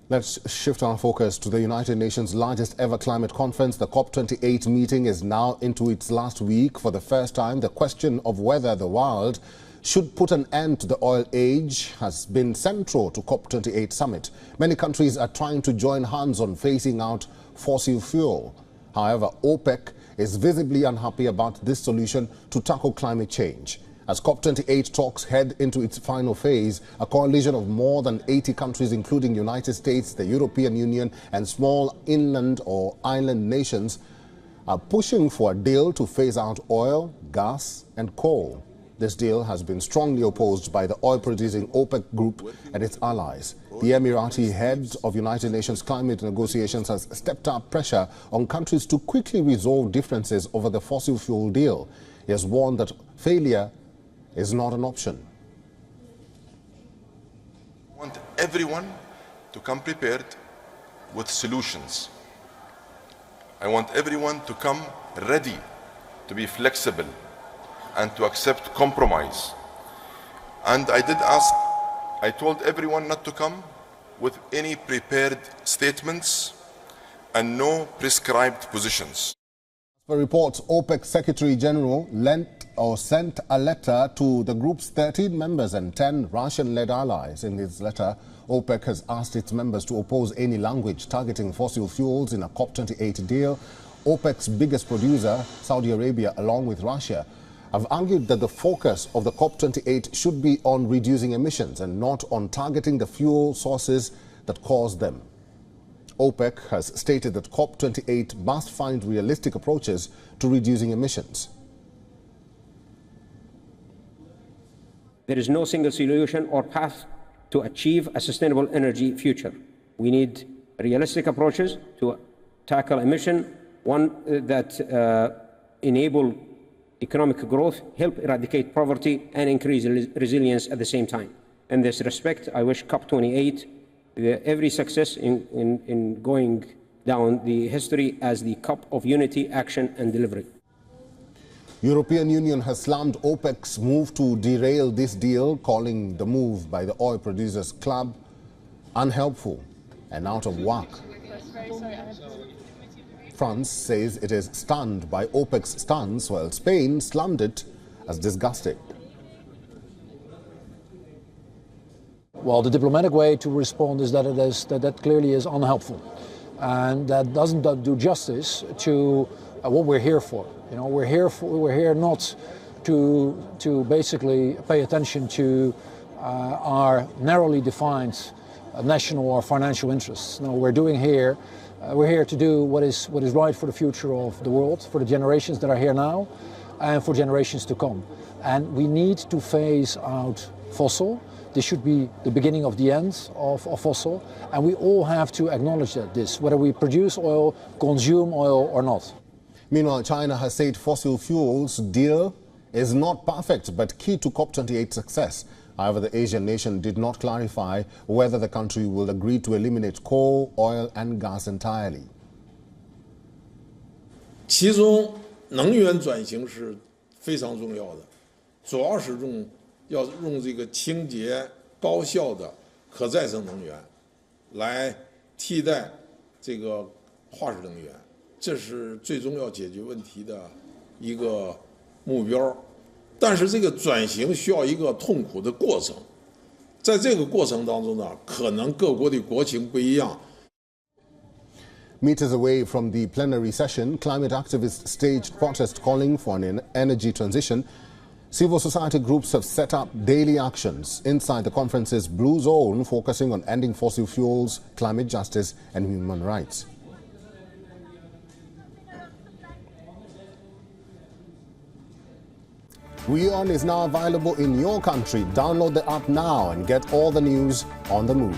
Let's shift our focus to the United Nations' largest ever climate conference. The COP28 meeting is now into its last week. For the first time, the question of whether the world should put an end to the oil age has been central to COP28 Summit. Many countries are trying to join hands on phasing out fossil fuel. However, OPEC is visibly unhappy about this solution to tackle climate change. As COP28 talks head into its final phase, a coalition of more than 80 countries, including the United States, the European Union, and small inland or island nations, are pushing for a deal to phase out oil, gas, and coal. This deal has been strongly opposed by the oil-producing OPEC group and its allies. The Emirati head of United Nations climate negotiations has stepped up pressure on countries to quickly resolve differences over the fossil fuel deal. He has warned that failure is not an option. I want everyone to come prepared with solutions. I want everyone to come ready to be flexible and to accept compromise. And I told everyone not to come with any prepared statements and no prescribed positions. For reports, OPEC Secretary General sent a letter to the group's 13 members and 10 Russian-led allies. In his letter, OPEC has asked its members to oppose any language targeting fossil fuels in a COP28 deal. OPEC's biggest producer, Saudi Arabia, along with Russia, have argued that the focus of the COP28 should be on reducing emissions and not on targeting the fuel sources that cause them. OPEC has stated that COP28 must find realistic approaches to reducing emissions. There is no single solution or path to achieve a sustainable energy future. We need realistic approaches to tackle emission, one that enable economic growth, help eradicate poverty, and increase resilience at the same time. In this respect, I wish COP28 every success in going down the history as the COP of unity, action, and delivery. European Union has slammed OPEC's move to derail this deal, calling the move by the oil producers club unhelpful and out of whack. France says it is stunned by OPEC's stance, while Spain slammed it as disgusting. Well, the diplomatic way to respond is that clearly is unhelpful, and that doesn't do justice to what we're here for. You know, we're here not to basically pay attention to our narrowly defined national or financial interests. No, we're here to do what is right for the future of the world, for the generations that are here now, and for generations to come. And we need to phase out fossil. This should be the beginning of the end of fossil, and we all have to acknowledge that whether we produce oil, consume oil or not. Meanwhile, China has said fossil fuels deal is not perfect but key to COP28 success. However, the Asian nation did not clarify whether the country will agree to eliminate coal, oil and gas entirely. 其中能源转型是非常重要的，主要是要用这个清洁、高效的可再生能源来替代这个化石能源，这是最终要解决问题的一个目标。但是这个转型需要一个痛苦的过程，在这个过程当中呢，可能各国的国情不一样。 Meters away from the plenary session, climate activists staged protest calling for an energy transition. Civil society groups have set up daily actions inside the conference's Blue Zone, focusing on ending fossil fuels, climate justice and human rights. WION is now available in your country. Download the app now and get all the news on the move.